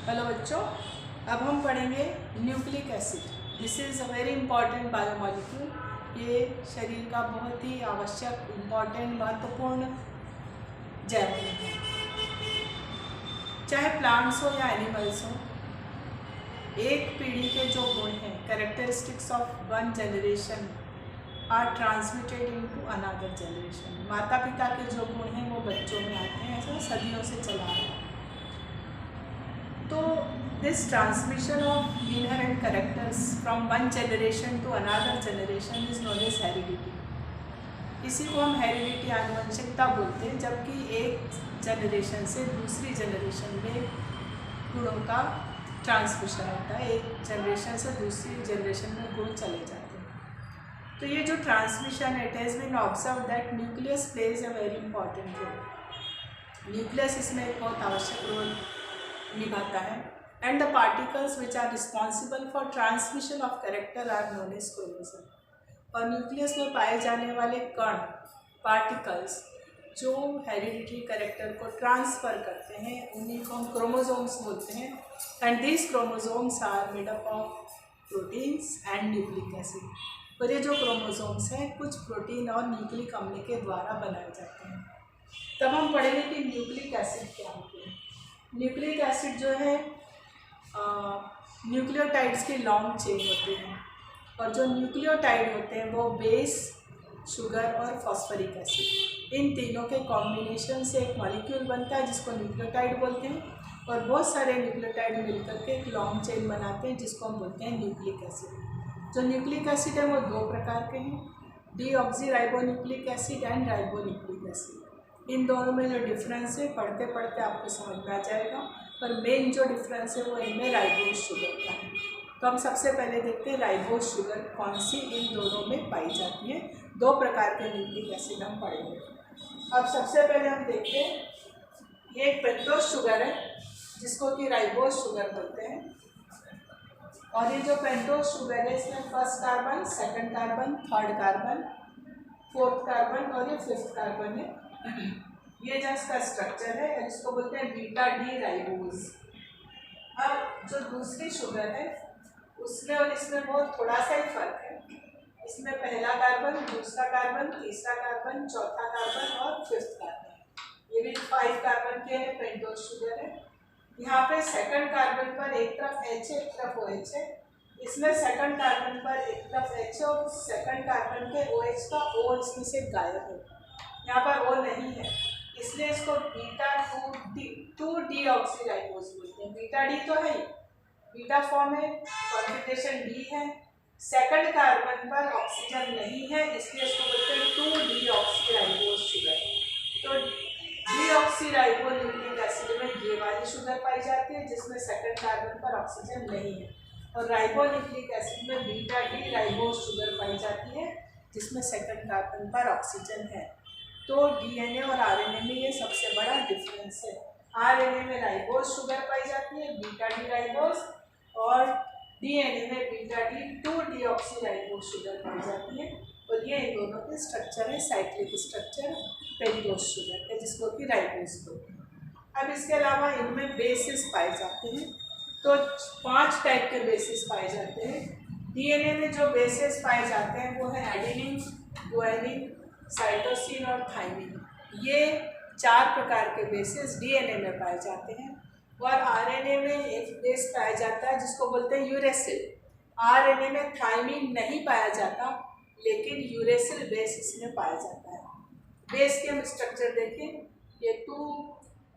Hello बच्चों, अब हम पढ़ेंगे nucleic acid. This is a very important biomolecule. ये शरीर का बहुत ही आवश्यक, इम्पॉर्टेंट, महत्वपूर्ण जैव है। चाहे प्लांट्स हो या एनिमल्स हो, एक पीढ़ी के जो गुण हैं, characteristics of one generation are transmitted into another generation. माता पिता के जो गुण हैं वो बच्चों में आते हैं, ऐसा सदियों से चला आ रहा है। तो this transmission of inherent characters from one generation to another generation is known as heredity. इसी को हम हेरिडिटी, आनुवंशिकता बोलते हैं। जबकि एक जनरेशन से दूसरी जनरेशन में गुणों का ट्रांसमिशन होता है, एक जनरेशन से दूसरी जनरेशन में गुण चले जाते हैं। तो ये जो ट्रांसमिशन है, it has been observe that nucleus plays a very important role. Nucleus इसमें एक बहुत आवश्यक रोल निभाता है। And the particles which are responsible for transmission of character are known as chromosome. और न्यूक्लियस में पाए जाने वाले कण, पार्टिकल्स, जो हेरिडिटरी कैरेक्टर को ट्रांसफ़र करते हैं, उन्हीं को हम क्रोमोसोम्स बोलते हैं। And these chromosomes are made up of proteins and nucleic acid. और ये जो क्रोमोसोम्स हैं, कुछ प्रोटीन और न्यूक्लिक अम्ल के द्वारा बनाए जाते हैं। तब हम पढ़ेंगे कि न्यूक्लिक एसिड क्या होते हैं। न्यूक्लिक एसिड जो है न्यूक्लियोटाइड्स की लॉन्ग चेन होती हैं, और जो न्यूक्लियोटाइड होते हैं वो बेस, शुगर और फॉस्फरिक एसिड, इन तीनों के कॉम्बिनेशन से एक मॉलिक्यूल बनता है जिसको न्यूक्लियोटाइड बोलते हैं। और बहुत सारे न्यूक्लियोटाइड मिलकर के एक लॉन्ग चेन बनाते हैं जिसको हम बोलते हैं न्यूक्लिक एसिड। जो न्यूक्लिक एसिड है वो दो प्रकार के हैं, deoxyribonucleic acid and ribonucleic acid. इन दोनों में जो डिफरेंस है, पढ़ते पढ़ते आपको समझ में आ जाएगा। पर मेन जो डिफरेंस है वो इनमें राइबोज शुगर का है। तो हम सबसे पहले देखते हैं राइबोज शुगर कौन सी इन दोनों में पाई जाती है। दो प्रकार के न्यूक्लिक एसिड हम पढ़ेंगे। अब सबसे पहले हम देखते हैं, ये एक पेंटोज शुगर है जिसको कि राइबोज शुगर बोलते हैं। और ये जो पेंटोज शुगर है, इसमें first carbon, second carbon, third carbon, fourth carbon और ये फिफ्थ कार्बन है। ये जो इसका स्ट्रक्चर है, इसको बोलते हैं बीटा डी राइबोज। अब जो दूसरी शुगर है उसमें और इसमें बहुत थोड़ा सा ही फर्क है। इसमें पहला कार्बन, दूसरा कार्बन, तीसरा कार्बन, चौथा कार्बन और फिफ्थ कार्बन। ये भी 5 कार्बन के हैं, पेंटोज शुगर है। यहाँ पे सेकंड कार्बन पर एक तरफ H है, एक तरफ OH है। इसमें सेकंड कार्बन पर एक तरफ H है और सेकंड कार्बन के OH का O इसमें से गायब है, यहाँ पर O नहीं है, इसलिए इसको बीटा 2 डीऑक्सीराइबोज बोलते हैं। बीटा डी तो है ही, बीटा फॉर्म है, कॉन्फिगरेशन डी है। सेकंड कार्बन पर ऑक्सीजन नहीं है, इसलिए इसको बोलते हैं 2 डीऑक्सीराइबोज शुगर। तो डीऑक्सीराइबोन्यूक्लिक एसिड में ये वाली शुगर पाई जाती है जिसमें सेकंड कार्बन पर ऑक्सीजन नहीं है। और राइबोन्यूक्लिक एसिड में बीटा डी राइबोज शुगर पाई जाती है जिसमें सेकंड कार्बन पर ऑक्सीजन है। तो डीएनए और आरएनए में ये सबसे बड़ा डिफरेंस है। आरएनए में राइबोज शुगर पाई जाती है, बीटा डी राइबोज, और डीएनए में बीटा डी 2 डीऑक्सीराइबोज शुगर पाई जाती है। और ये इन दोनों के स्ट्रक्चर है, साइक्लिक स्ट्रक्चर पेंटोज शुगर है जिसको कि राइबोज बोलते हैं। अब इसके अलावा इनमें बेसिस पाए जाते हैं। तो 5 टाइप के बेसिस पाए जाते हैं। डीएनए में जो बेसिस पाए जाते हैं वो है एडेनिन, गुआनिन, साइटोसिन और थाइमिन। ये 4 प्रकार के बेसिस डीएनए में पाए जाते हैं। और आरएनए में एक बेस पाया जाता है जिसको बोलते हैं यूरेसिल। आरएनए में थाइमिन नहीं पाया जाता, लेकिन यूरेसिल बेस इसमें पाया जाता है। बेस के हम स्ट्रक्चर देखें, ये 2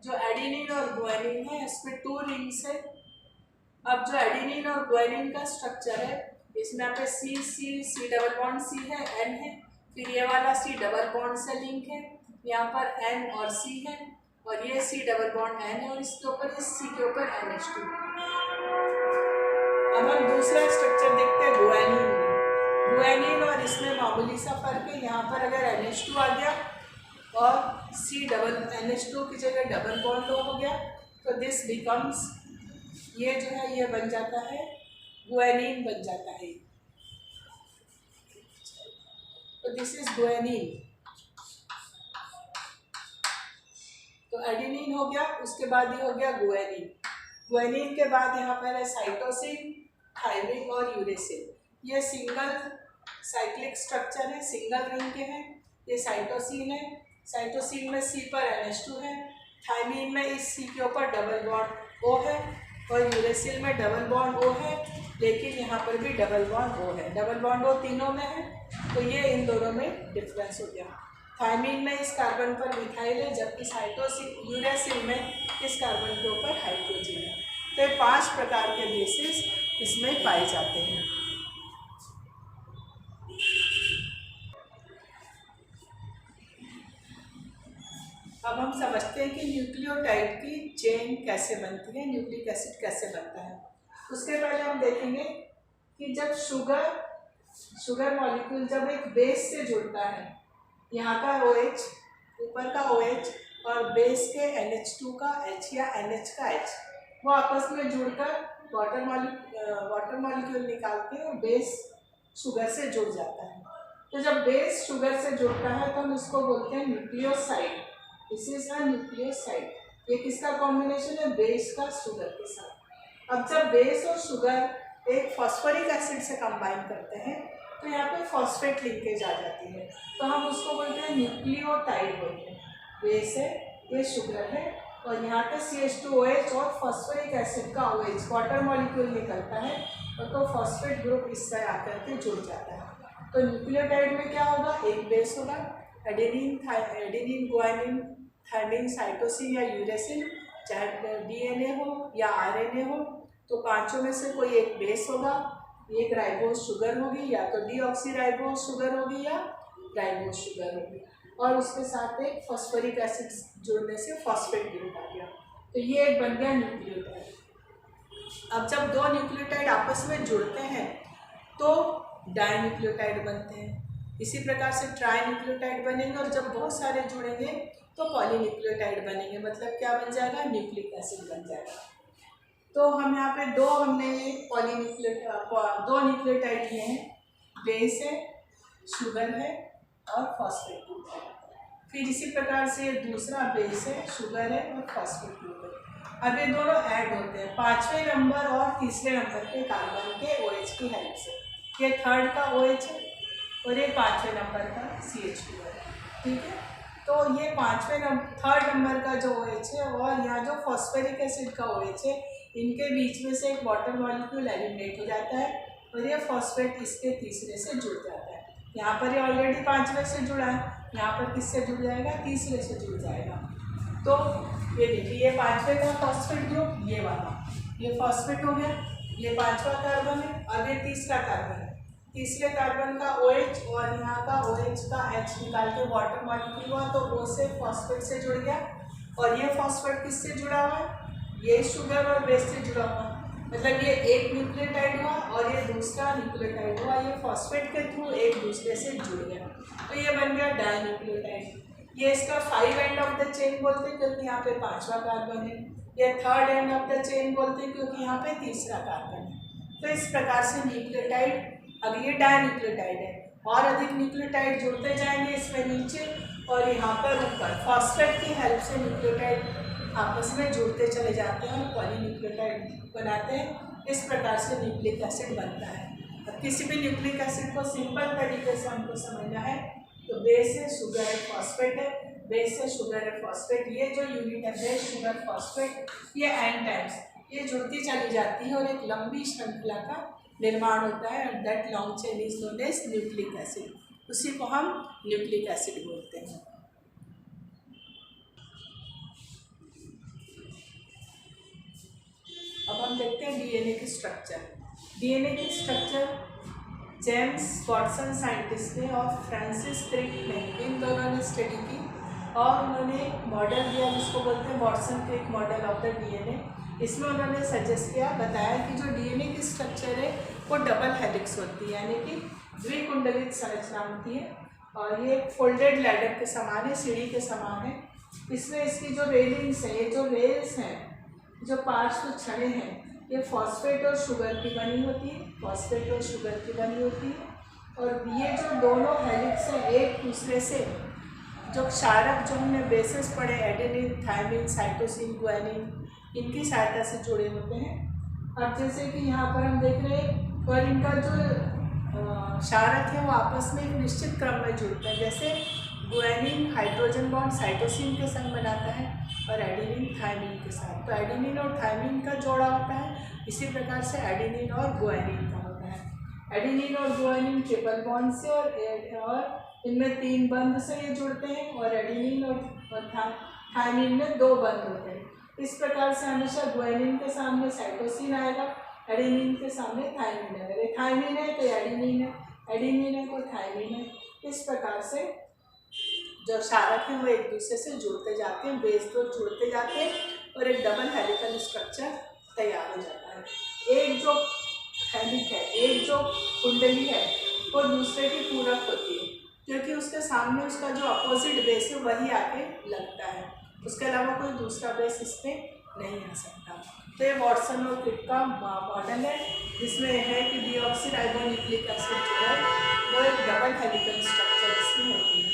जो एडेनिन और गुआनिन है, इसमें 2 रिंग्स है। अब जो एडेनिन और गुआनिन का स्ट्रक्चर है, इसमें यहाँ पे सी डबल बॉन्ड सी है, एन है, फिर ये वाला सी डबल बॉन्ड से लिंक है, यहाँ पर एन और सी है, और ये सी डबल बॉन्ड एन है, और इसके ऊपर इस सी के ऊपर NH2। अब हम दूसरा स्ट्रक्चर देखते हैं गुआनिन में। गुआनिन और इसमें मामूली सा फर्क है, यहाँ पर अगर NH2 आ गया और सी डबल NH2 की जगह डबल बॉन्ड हो गया तो दिस बिकम्स, ये जो है ये बन जाता है गुआनिन बन जाता है। तो दिस इज गुआनिन। तो एडेनिन हो गया, उसके बाद ये हो गया गुआनिन। ग्वानिन के बाद यहाँ पर है साइटोसिन, थायमिन और यूरेसिल। ये सिंगल साइक्लिक स्ट्रक्चर है, सिंगल रिंग के हैं। ये साइटोसिन है, साइटोसिन में C पर NH2 है, थायमिन में इस C के ऊपर डबल बॉन्ड O है, और यूरेसिल में डबल बॉन्ड O है, लेकिन यहाँ पर भी डबल बॉन्ड O है। डबल बॉन्ड O तीनों में है, तो ये इन दोनों में डिफरेंस हो गया। थायमिन में इस कार्बन पर मिथाइल है, जबकि साइटोसिन यूरेसिल में इस कार्बन के ऊपर हाइड्रोजन है। तो ये 5 प्रकार के बेसिस इसमें पाए जाते हैं। अब हम समझते हैं कि न्यूक्लियोटाइड की चेन कैसे बनती है, न्यूक्लिक एसिड कैसे बनता है। उसके पहले हम देखेंगे कि जब शुगर मॉलिक्यूल जब एक बेस से जुड़ता है, यहाँ का OH, ऊपर का OH और बेस के NH2 का H या NH का H, वो आपस में जुड़कर वाटर मॉलिक्यूल निकालते हैं और बेस शुगर से जुड़ जाता है। तो जब बेस शुगर से जुड़ता है तो हम इसको बोलते हैं nucleoside. This is a nucleoside. ये किसका कॉम्बिनेशन है? बेस का शुगर के साथ। अब जब बेस और शुगर एक फॉस्फोरिक एसिड से कंबाइन करते हैं तो यहाँ पे फॉस्फेट लिंकेज आ जाती है, तो हम उसको बोलते हैं न्यूक्लियोटाइड बोलते हैं। बेस है, ये शुगर है, और यहाँ पे CH2OH और फॉस्फोरिक एसिड का OH वाटर मॉलिक्यूल निकलता है, और तो फॉस्फेट ग्रुप इससे आकर के जुड़ जाता है। तो न्यूक्लियोटाइड में क्या होगा? एक बेस होगा, एडेनिन, गुआनिन, थायमिन, साइटोसिन या यूरेसिल, चाहे DNA हो या RNA हो, तो पांचों में से कोई एक बेस होगा, एक राइबोज शुगर होगी, या तो डीऑक्सीराइबोज शुगर होगी या राइबोज शुगर होगी, और उसके साथ एक फॉस्फोरिक एसिड जुड़ने से फॉस्फेट ग्रुप आ गया। तो ये एक बन गया न्यूक्लियोटाइड। अब जब दो न्यूक्लियोटाइड आपस में जुड़ते हैं तो डाइन्यूक्लियोटाइड बनते हैं। इसी प्रकार से ट्राई न्यूक्लियोटाइड बनेंगे, और जब बहुत सारे जुड़ेंगे तो पॉलीन्यूक्लियोटाइड बनेंगे। मतलब क्या बन जाएगा? न्यूक्लिक एसिड बन जाएगा। तो हम यहाँ पे दो न्यूक्लियोटाइड लिए हैं, बेस है, शुगर है और फॉस्फेट ग्रुप है। फिर इसी प्रकार से दूसरा बेस है, शुगर है और फॉस्फेट ग्रुप है। अब ये दोनों ऐड होते हैं 5वें नंबर और तीसरे नंबर के कार्बन के OH की हेल्प से। ये थर्ड का OH है और ये 5वें नंबर का CH2 है। ठीक है, तो ये थर्ड नंबर का जो OH है और यहाँ जो फॉस्फोरिक एसिड का OH है, इनके बीच में से एक वाटर मॉलिक्यूल एलिमिनेट हो जाता है और ये फॉस्फेट इसके तीसरे से जुड़ जाता है। यहाँ पर ये ऑलरेडी 5वें से जुड़ा है, यहाँ पर किससे जुड़ जाएगा? तीसरे से जुड़ जाएगा। तो ये देखिए, ये 5वें का फॉस्फेट ग्रुप, ये वाला, ये फॉस्फेट हो गया, ये 5वां कार्बन है, और ये तीसरा कार्बन है। तीसरे कार्बन का OH और यहाँ का OH का H निकाल के वाटर मॉलिक्यूल हुआ, तो O से फॉस्फेट से जुड़ गया, और ये फॉस्फेट किससे जुड़ा हुआ है? ये शुगर और बेस से जुड़ा हुआ, मतलब ये एक न्यूक्लियोटाइड हुआ और ये दूसरा न्यूक्लियोटाइड हुआ, ये फॉस्फेट के थ्रू एक दूसरे से जुड़ गया, तो ये बन गया डाइन्यूक्लियोटाइड। ये इसका 5 एंड ऑफ द चेन बोलते हैं क्योंकि यहाँ पे 5वां कार्बन है। ये third end of the chain बोलते हैं क्योंकि यहाँ पे तीसरा कार्बन है। तो इस प्रकार से न्यूक्लियोटाइड, अब ये डाइन्यूक्लियोटाइड है, और अधिक न्यूक्लियोटाइड जुड़ते जाएंगे इसमें नीचे, और यहाँ पर ऊपर फॉस्फेट की हेल्प से न्यूक्लियोटाइड आपस में जुड़ते चले जाते हैं और पॉलीन्यूक्लियोटाइड बनाते हैं। इस प्रकार से न्यूक्लिक एसिड बनता है। अब किसी भी न्यूक्लिक एसिड को सिंपल तरीके से हमको समझना है तो बेस है, शुगर है, फॉस्फेट है, बेस है, शुगर है, फॉस्फेट, ये जो यूनिट है बेस, शुगर, फॉस्फेट, ये एन टाइम्स ये जुड़ती चली जाती है और एक लंबी श्रृंखला का निर्माण होता है, and that long chain is known as nucleic acid. उसी को हम न्यूक्लिक एसिड बोलते हैं। अब हम देखते हैं डीएनए की स्ट्रक्चर। डीएनए की स्ट्रक्चर जेम्स वाटसन साइंटिस्ट ने और फ्रांसिस क्रिक ने, इन दोनों ने स्टडी की और उन्होंने एक मॉडल दिया जिसको बोलते हैं Watson Crick model of the DNA. इसमें उन्होंने सजेस्ट किया, बताया कि जो डीएनए की स्ट्रक्चर है वो डबल हेलिक्स होती है, यानी कि द्विकुंडलित संरचना होती है, और ये एक फोल्डेड लैडर के समान है, सीढ़ी के समान है। इसमें इसकी जो रेलिंग्स है, ये जो रेल्स हैं, जो पार्श्व छड़ें हैं, ये फॉस्फेट और शुगर की बनी होती है, फॉस्फेट और शुगर की बनी होती है, और ये जो दोनों हेलिक्स हैं एक दूसरे से, जो क्षारक जो हमने बेसिस पढ़े एडेनिन, थायमिन, साइटोसिन, गुआनिन, इनकी सहायता से जुड़े होते हैं। अब जैसे कि यहाँ पर हम देख रहे हैं और इनका जो क्षारक है वो आपस में एक निश्चित क्रम में जुड़ते हैं। जैसे गुआनिन हाइड्रोजन बॉन्ड साइटोसिन के संग बनाता है और एडेनिन थायमिन के साथ, तो एडेनिन और थायमिन का जोड़ा होता है। इसी प्रकार से एडेनिन और गुआनिन का होता है। एडेनिन और गुआनिन ट्रिपल बॉन्ड से और इनमें 3 बंध से ये जुड़ते हैं और एडेनिन और थायमिन में 2 बंध होते हैं। इस प्रकार से हमेशा गुआनिन के सामने साइटोसिन आएगा, एडेनिन के सामने थायमिन है। अगर थायमिन है तो एडेनिन है, एडेनिन है तो थायमिन है। इस प्रकार से जो क्षारक है वो एक दूसरे से जुड़ते जाते हैं, बेस 2 जुड़ते जाते हैं और एक डबल हेलिकल स्ट्रक्चर तैयार हो जाता है। एक जो हेलिक है, एक जो कुंडली है वो दूसरे की पूरक होती है, क्योंकि उसके सामने उसका जो अपोजिट बेस है वही आके लगता है, उसके अलावा कोई दूसरा बेस इसमें नहीं आ सकता। तो ये वॉटसन और क्रिक का मॉडल है, जिसमें है कि डीऑक्सीराइबोन्यूक्लिक एसिड जो है वो एक डबल हेलिकल स्ट्रक्चर इसमें होती है।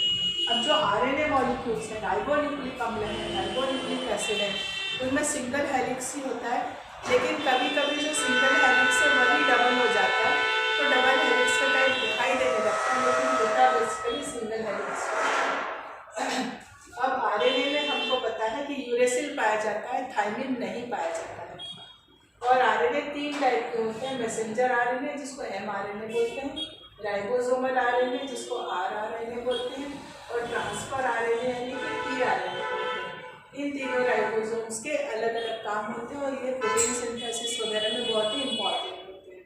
अब जो आरएनए मॉलिक्यूल्स हैं, राइबोन्यूक्लिक अम्ल है, राइबोन्यूक्लिक एसिड है, उनमें सिंगल हेलिक्स ही होता है, लेकिन कभी कभी जो सिंगल हेलिक्स है वही डबल हो जाता है, तो डबल हेलिक्स का टाइप दिखाई देने लगता है, लेकिन होता बेसिकली सिंगल हेलिक्स। अब आरएनए में हमको पता है कि यूरेसिल पाया जाता है, थायमिन नहीं पाया जाता है। और आरएनए 3 टाइप के होते हैं, मैसेंजर आरएनए जिसको mRNA बोलते हैं, राइबोसोमल आरएनए जिसको rRNA बोलते हैं, और ट्रांसफर आरएनए यानी कि tRNA बोलते हैं। इन तीनों राइबोसोम्स के अलग अलग काम होते हैं और ये प्रोटीन सिंथेसिस वगैरह में बहुत ही इम्पॉर्टेंट होते हैं।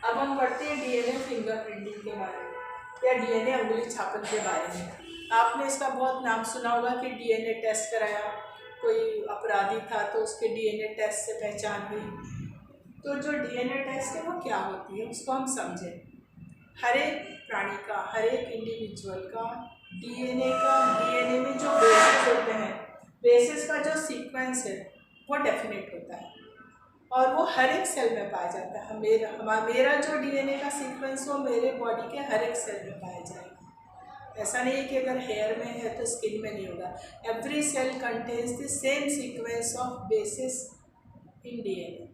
अब हम पढ़ते हैं डीएनए फिंगरप्रिंटिंग के बारे में या डीएनए अंगुली छापन के बारे में। आपने इसका बहुत नाम सुना होगा कि डीएनए टेस्ट कराया, कोई अपराधी था तो उसके डीएनए टेस्ट से पहचान हुई। तो जो डीएनए टेस्ट है वो क्या होती है उसको हम समझें। हर एक प्राणी का, हर एक इंडिविजुअल का डीएनए में जो बेसिस होते हैं, बेसिस का जो सीक्वेंस है वो डेफिनेट होता है और वो हर एक सेल में पाया जाता है। मेरा जो डीएनए का सीक्वेंस हो मेरे बॉडी के हर एक सेल में पाया जाएगा। ऐसा नहीं कि अगर हेयर में है तो स्किन में नहीं होगा। Every cell contains the same sequence of bases in DNA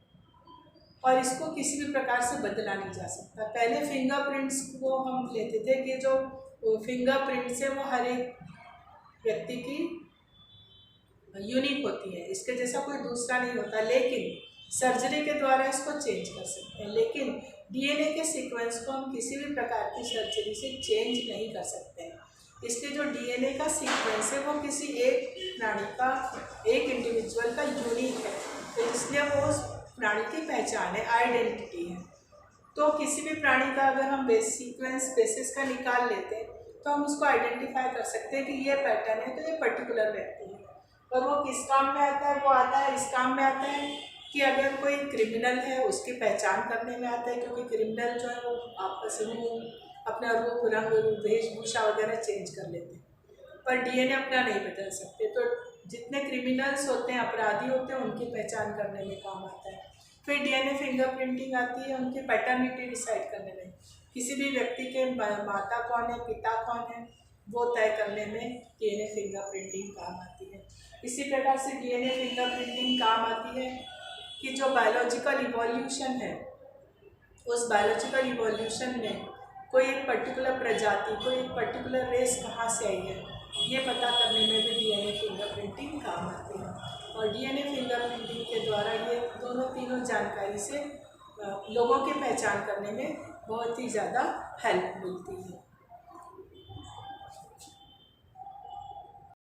और इसको किसी भी प्रकार से बदला नहीं जा सकता। पहले फिंगरप्रिंट्स को हम लेते थे कि जो फिंगरप्रिंट्स है वो हर एक व्यक्ति की यूनिक होती है, इसके जैसा कोई दूसरा नहीं होता, लेकिन सर्जरी के द्वारा इसको चेंज कर सकते हैं। लेकिन डीएनए के सीक्वेंस को हम किसी भी प्रकार की सर्जरी से चेंज नहीं कर सकते हैं। इसलिए जो डीएनए का सीक्वेंस है वो किसी एक प्राणी का, एक इंडिविजुअल का यूनिक है, तो इसलिए वो उस प्राणी की पहचान है, आइडेंटिटी है। तो किसी भी प्राणी का अगर हम बेसिस का निकाल लेते हैं तो हम उसको आइडेंटिफाई कर सकते हैं कि ये पैटर्न है, तो ये पर्टिकुलर व्यक्ति है। और वो किस काम में आता है? वो आता है इस काम में आता है कि अगर कोई क्रिमिनल है उसकी पहचान करने में आता है, क्योंकि क्रिमिनल जो है वो आपस में अपना रूप, रंग, वेशभूषा वगैरह चेंज कर लेते हैं, पर डीएनए अपना नहीं बदल सकते। तो जितने क्रिमिनल्स होते हैं, अपराधी होते हैं, उनकी पहचान करने में काम आता है। फिर डीएनए फिंगरप्रिंटिंग आती है उनकी पैटर्निटी डिसाइड करने में, किसी भी व्यक्ति के माता कौन है, पिता कौन है, वो तय करने में डीएनए फिंगरप्रिंटिंग काम आती है। इसी प्रकार से डीएनए फिंगरप्रिंटिंग काम आती है कि जो बायोलॉजिकल इवोल्यूशन है, उस बायोलॉजिकल इवोल्यूशन में कोई एक पर्टिकुलर प्रजाति, कोई एक पर्टिकुलर रेस कहाँ से आई है, ये पता करने में भी डीएनए फिंगरप्रिंटिंग काम आती है। और डीएनए फिंगरप्रिंटिंग के द्वारा ये तीनों जानकारी से लोगों की पहचान करने में बहुत ही ज़्यादा हेल्प मिलती है।